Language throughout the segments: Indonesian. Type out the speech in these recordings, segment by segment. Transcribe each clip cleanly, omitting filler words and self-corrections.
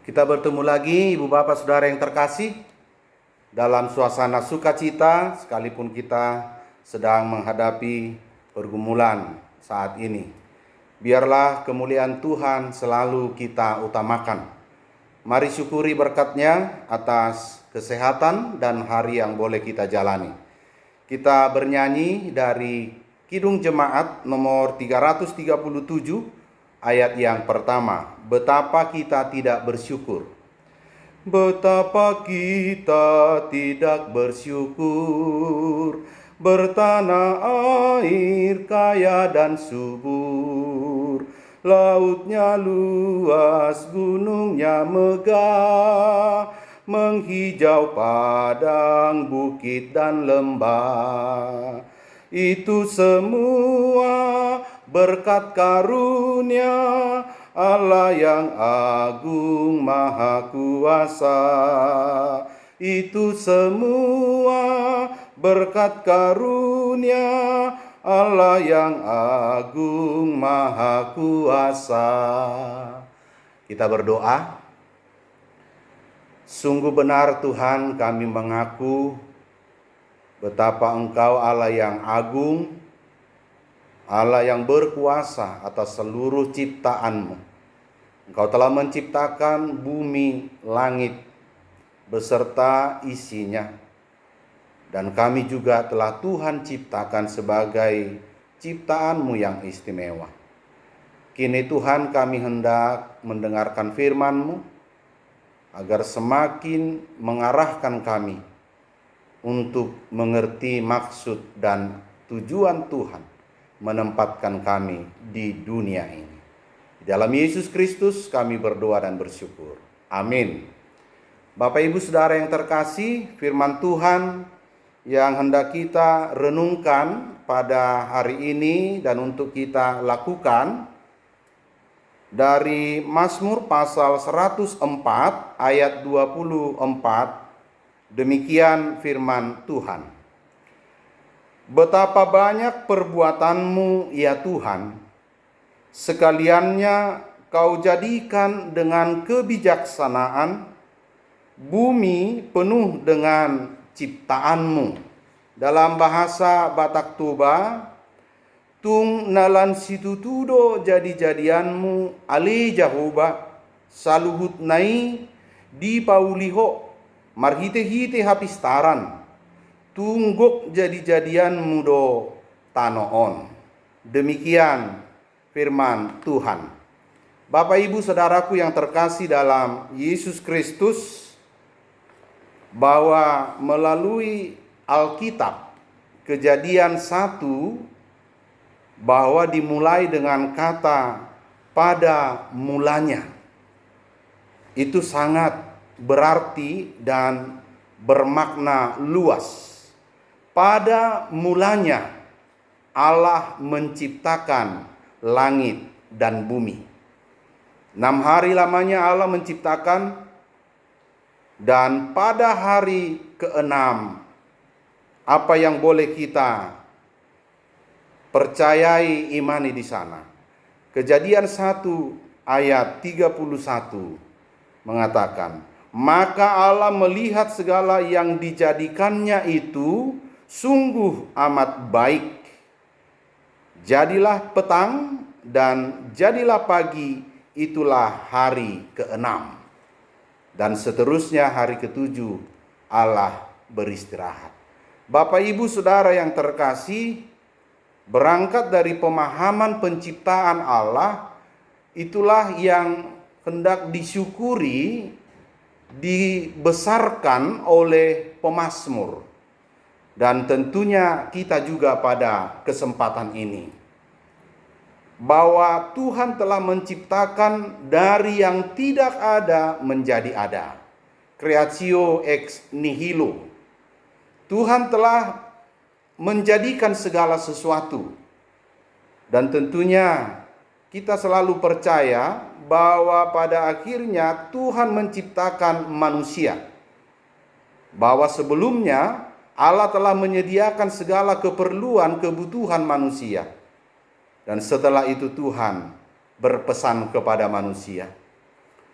Kita bertemu lagi Ibu Bapak Saudara yang terkasih dalam suasana sukacita sekalipun kita sedang menghadapi pergumulan saat ini. Biarlah kemuliaan Tuhan selalu kita utamakan. Mari syukuri berkat-Nya atas kesehatan dan hari yang boleh kita jalani. Kita bernyanyi dari Kidung Jemaat nomor 337 ayat yang pertama. Betapa kita tidak bersyukur. Betapa kita tidak bersyukur, bertanah air kaya dan subur, lautnya luas, gunungnya megah, menghijau padang, bukit dan lembah. Itu semua berkat karunia Allah yang agung maha kuasa. Itu semua berkat karunia Allah yang agung maha kuasa. Kita berdoa. Sungguh benar Tuhan, kami mengaku betapa Engkau Allah yang agung, Allah yang berkuasa atas seluruh ciptaan-Mu. Engkau telah menciptakan bumi, langit, beserta isinya. Dan kami juga telah Tuhan ciptakan sebagai ciptaan-Mu yang istimewa. Kini Tuhan, kami hendak mendengarkan firman-Mu, agar semakin mengarahkan kami untuk mengerti maksud dan tujuan Tuhan menempatkan kami di dunia ini. Di dalam Yesus Kristus kami berdoa dan bersyukur. Amin. Bapak Ibu Saudara yang terkasih, firman Tuhan yang hendak kita renungkan pada hari ini dan untuk kita lakukan dari Mazmur pasal 104 ayat 24. Demikian firman Tuhan. Betapa banyak perbuatan-Mu ya Tuhan, sekaliannya Kau jadikan dengan kebijaksanaan, bumi penuh dengan ciptaan-Mu. Dalam bahasa Batak Toba, tung nalan situtudo jadi-jadian-Mu ali Jahoba, saluhut nai di pauliho, marhite-hite hapistaran, tungguk jadi-jadian-Mu do tanoon. Demikian firman Tuhan. Bapak Ibu Saudaraku yang terkasih dalam Yesus Kristus, bahwa melalui Alkitab Kejadian 1 bahwa dimulai dengan kata pada mulanya. Itu sangat berarti dan bermakna luas. Pada mulanya Allah menciptakan langit dan bumi. 6 hari lamanya Allah menciptakan, dan pada hari ke-6 apa yang boleh kita percayai, imani di sana. Kejadian 1 ayat 31 mengatakan, maka Allah melihat segala yang dijadikannya itu sungguh amat baik. Jadilah petang dan jadilah pagi, itulah hari ke-6. Dan seterusnya hari ke-7 Allah beristirahat. Bapak Ibu Saudara yang terkasih, berangkat dari pemahaman penciptaan Allah, itulah yang hendak disyukuri, dibesarkan oleh pemazmur. Dan tentunya kita juga pada kesempatan ini, bahwa Tuhan telah menciptakan dari yang tidak ada menjadi ada. Creatio ex nihilo. Tuhan telah menjadikan segala sesuatu. Dan tentunya kita selalu percaya bahwa pada akhirnya Tuhan menciptakan manusia. Bahwa sebelumnya Allah telah menyediakan segala keperluan kebutuhan manusia. Dan setelah itu Tuhan berpesan kepada manusia,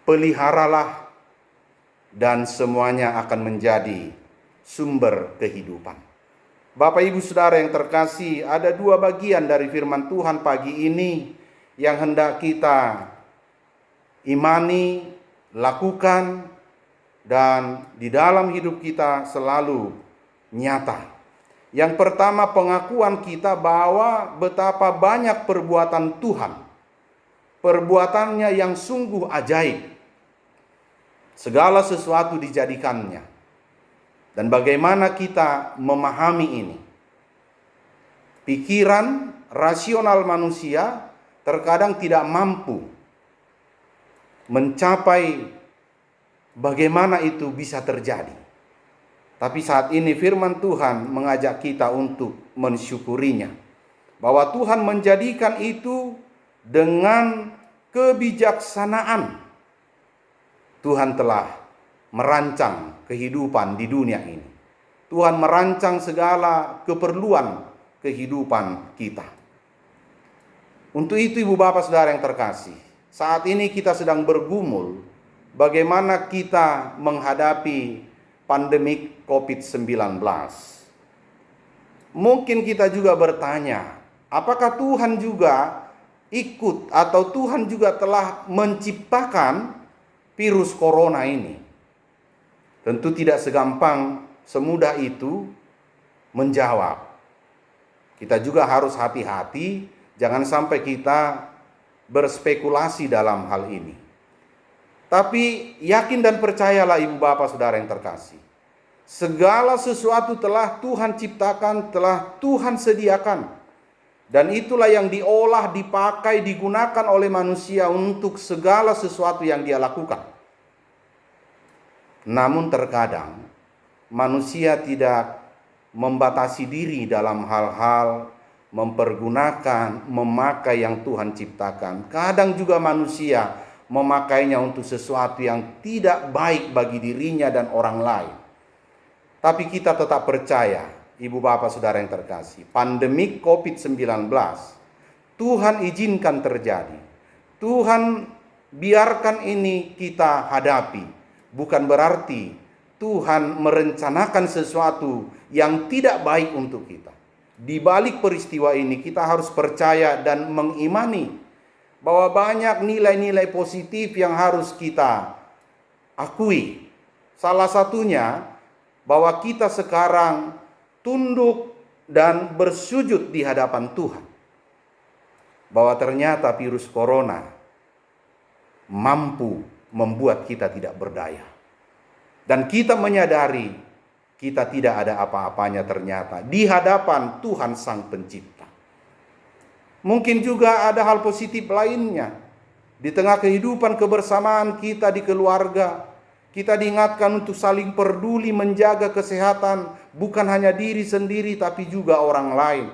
peliharalah, dan semuanya akan menjadi sumber kehidupan. Bapak Ibu Saudara yang terkasih, ada dua bagian dari firman Tuhan pagi ini yang hendak kita imani, lakukan, dan di dalam hidup kita selalu nyata. Yang pertama, pengakuan kita bahwa betapa banyak perbuatan Tuhan, perbuatannya yang sungguh ajaib. Segala sesuatu dijadikannya. Dan bagaimana kita memahami ini? Pikiran rasional manusia terkadang tidak mampu mencapai bagaimana itu bisa terjadi. Tapi saat ini firman Tuhan mengajak kita untuk mensyukurinya. Bahwa Tuhan menjadikan itu dengan kebijaksanaan. Tuhan telah merancang kehidupan di dunia ini. Tuhan merancang segala keperluan kehidupan kita. Untuk itu Ibu Bapak Saudara yang terkasih, saat ini kita sedang bergumul bagaimana kita menghadapi pandemi COVID-19. Mungkin kita juga bertanya, apakah Tuhan juga ikut atau Tuhan juga telah menciptakan virus corona ini? Tentu tidak segampang, semudah itu menjawab. Kita juga harus hati-hati, jangan sampai kita berspekulasi dalam hal ini. Tapi yakin dan percayalah Ibu Bapak Saudara yang terkasih, segala sesuatu telah Tuhan ciptakan, telah Tuhan sediakan. Dan itulah yang diolah, dipakai, digunakan oleh manusia untuk segala sesuatu yang dia lakukan. Namun terkadang manusia tidak membatasi diri dalam hal-hal mempergunakan, memakai yang Tuhan ciptakan. Kadang juga manusia memakainya untuk sesuatu yang tidak baik bagi dirinya dan orang lain. Tapi kita tetap percaya, Ibu Bapak Saudara yang terkasih, pandemi COVID-19 Tuhan izinkan terjadi. Tuhan biarkan ini kita hadapi. Bukan berarti Tuhan merencanakan sesuatu yang tidak baik untuk kita. Di balik peristiwa ini kita harus percaya dan mengimani bahwa banyak nilai-nilai positif yang harus kita akui. Salah satunya bahwa kita sekarang tunduk dan bersujud di hadapan Tuhan. Bahwa ternyata virus corona mampu membuat kita tidak berdaya. Dan kita menyadari kita tidak ada apa-apanya ternyata di hadapan Tuhan Sang Pencipta. Mungkin juga ada hal positif lainnya. Di tengah kehidupan kebersamaan kita di keluarga, kita diingatkan untuk saling peduli menjaga kesehatan bukan hanya diri sendiri tapi juga orang lain.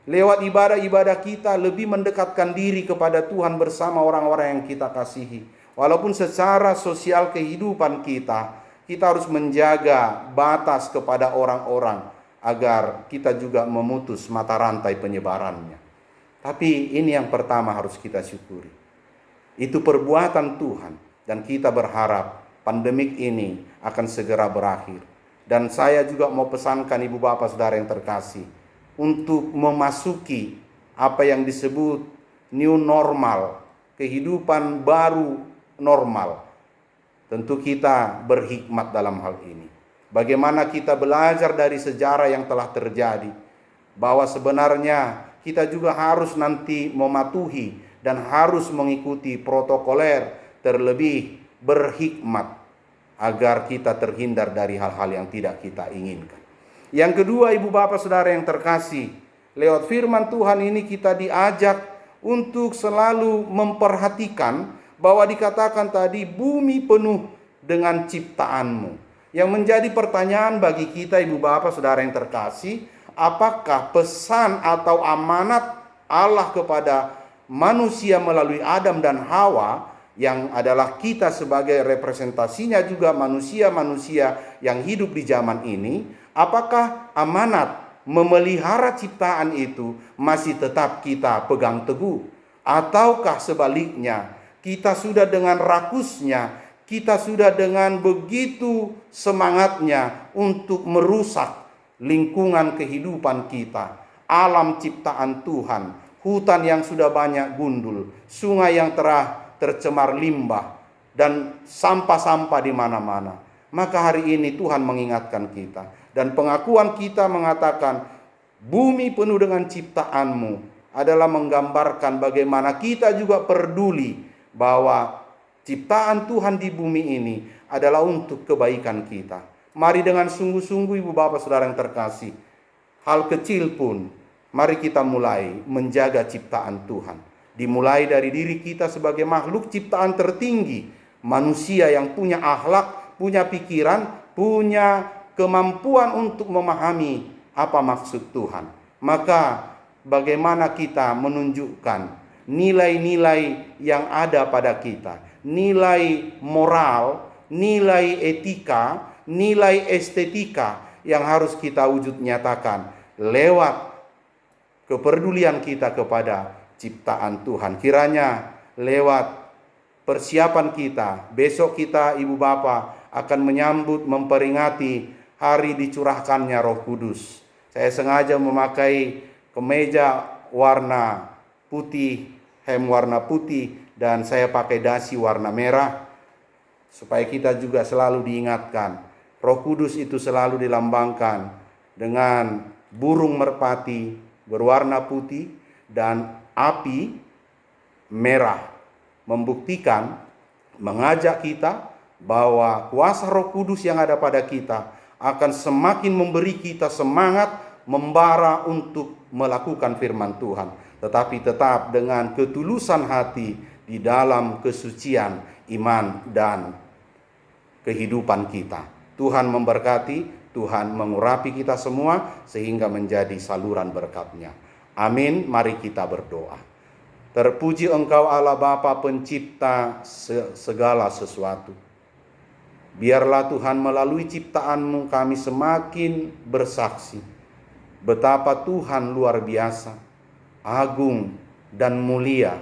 Lewat ibadah-ibadah kita lebih mendekatkan diri kepada Tuhan bersama orang-orang yang kita kasihi. Walaupun secara sosial kehidupan kita harus menjaga batas kepada orang-orang agar kita juga memutus mata rantai penyebarannya. Tapi ini yang pertama harus kita syukuri. Itu perbuatan Tuhan dan kita berharap pandemik ini akan segera berakhir. Dan saya juga mau pesankan Ibu Bapak Saudara yang terkasih untuk memasuki apa yang disebut new normal, kehidupan baru normal. Tentu kita berhikmat dalam hal ini. Bagaimana kita belajar dari sejarah yang telah terjadi, bahwa sebenarnya kita juga harus nanti mematuhi dan harus mengikuti protokoler, terlebih berhikmat agar kita terhindar dari hal-hal yang tidak kita inginkan. Yang kedua, Ibu Bapak Saudara yang terkasih, lewat firman Tuhan ini kita diajak untuk selalu memperhatikan bahwa dikatakan tadi bumi penuh dengan ciptaanmu. Yang menjadi pertanyaan bagi kita Ibu Bapak Saudara yang terkasih, apakah pesan atau amanat Allah kepada manusia melalui Adam dan Hawa yang adalah kita sebagai representasinya juga manusia-manusia yang hidup di zaman ini, apakah amanat memelihara ciptaan itu masih tetap kita pegang teguh? Ataukah sebaliknya kita sudah dengan rakusnya, kita sudah dengan begitu semangatnya untuk merusak lingkungan kehidupan kita, alam ciptaan Tuhan, hutan yang sudah banyak gundul, sungai yang telah tercemar limbah, dan sampah-sampah di mana-mana. Maka hari ini Tuhan mengingatkan kita, dan pengakuan kita mengatakan, bumi penuh dengan ciptaan-Mu adalah menggambarkan bagaimana kita juga peduli bahwa ciptaan Tuhan di bumi ini adalah untuk kebaikan kita. Mari dengan sungguh-sungguh Ibu Bapak Saudara yang terkasih, hal kecil pun mari kita mulai menjaga ciptaan Tuhan. Dimulai dari diri kita sebagai makhluk ciptaan tertinggi, manusia yang punya akhlak, punya pikiran, punya kemampuan untuk memahami apa maksud Tuhan. Maka bagaimana kita menunjukkan nilai-nilai yang ada pada kita, nilai moral, nilai etika, nilai estetika yang harus kita wujud nyatakan lewat kepedulian kita kepada ciptaan Tuhan. Kiranya lewat persiapan kita, besok kita Ibu Bapak akan menyambut, memperingati hari dicurahkannya Roh Kudus. Saya sengaja memakai kemeja warna putih, hem warna putih, dan saya pakai dasi warna merah, supaya kita juga selalu diingatkan, Roh Kudus itu selalu dilambangkan dengan burung merpati berwarna putih dan api merah, membuktikan, mengajak kita bahwa kuasa Roh Kudus yang ada pada kita akan semakin memberi kita semangat membara untuk melakukan firman Tuhan, tetapi tetap dengan ketulusan hati di dalam kesucian iman dan kehidupan kita. Tuhan memberkati, Tuhan mengurapi kita semua sehingga menjadi saluran berkat-Nya. Amin. Mari kita berdoa. Terpuji Engkau Allah Bapa pencipta segala sesuatu. Biarlah Tuhan melalui ciptaan-Mu kami semakin bersaksi betapa Tuhan luar biasa, agung dan mulia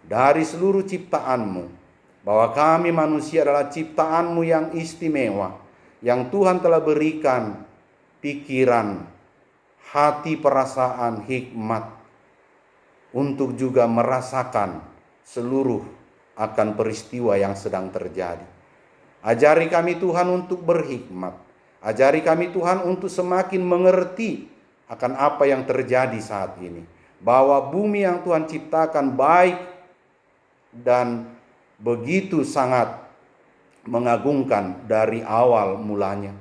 dari seluruh ciptaan-Mu, bahwa kami manusia adalah ciptaan-Mu yang istimewa, yang Tuhan telah berikan pikiran, hati, perasaan, hikmat untuk juga merasakan seluruh akan peristiwa yang sedang terjadi. Ajari kami Tuhan untuk berhikmat, ajari kami Tuhan untuk semakin mengerti akan apa yang terjadi saat ini, bahwa bumi yang Tuhan ciptakan baik dan begitu sangat mengagumkan dari awal mulanya.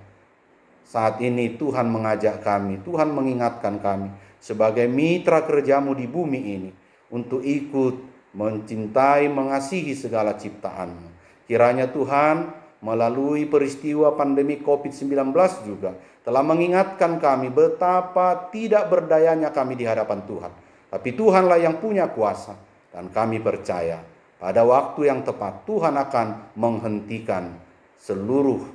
Saat ini Tuhan mengajak kami, Tuhan mengingatkan kami sebagai mitra kerja-Mu di bumi ini untuk ikut mencintai, mengasihi segala ciptaan-Mu. Kiranya Tuhan melalui peristiwa pandemi COVID-19 juga telah mengingatkan kami betapa tidak berdayanya kami di hadapan Tuhan. Tapi Tuhanlah yang punya kuasa, dan kami percaya pada waktu yang tepat Tuhan akan menghentikan seluruh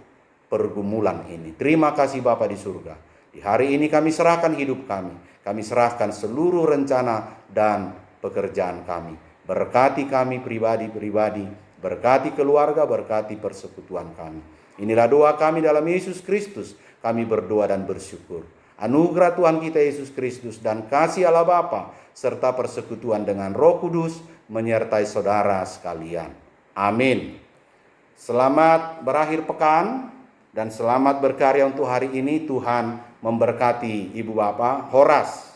pergumulan ini. Terima kasih Bapa di surga. Di hari ini kami serahkan hidup kami serahkan seluruh rencana dan pekerjaan kami. Berkati kami pribadi-pribadi, berkati keluarga, berkati persekutuan kami. Inilah doa kami dalam Yesus Kristus. Kami berdoa dan bersyukur. Anugerah Tuhan kita Yesus Kristus dan kasih Allah Bapa serta persekutuan dengan Roh Kudus menyertai saudara sekalian. Amin. Selamat berakhir pekan dan selamat berkarya untuk hari ini. Tuhan memberkati Ibu Bapak. Horas.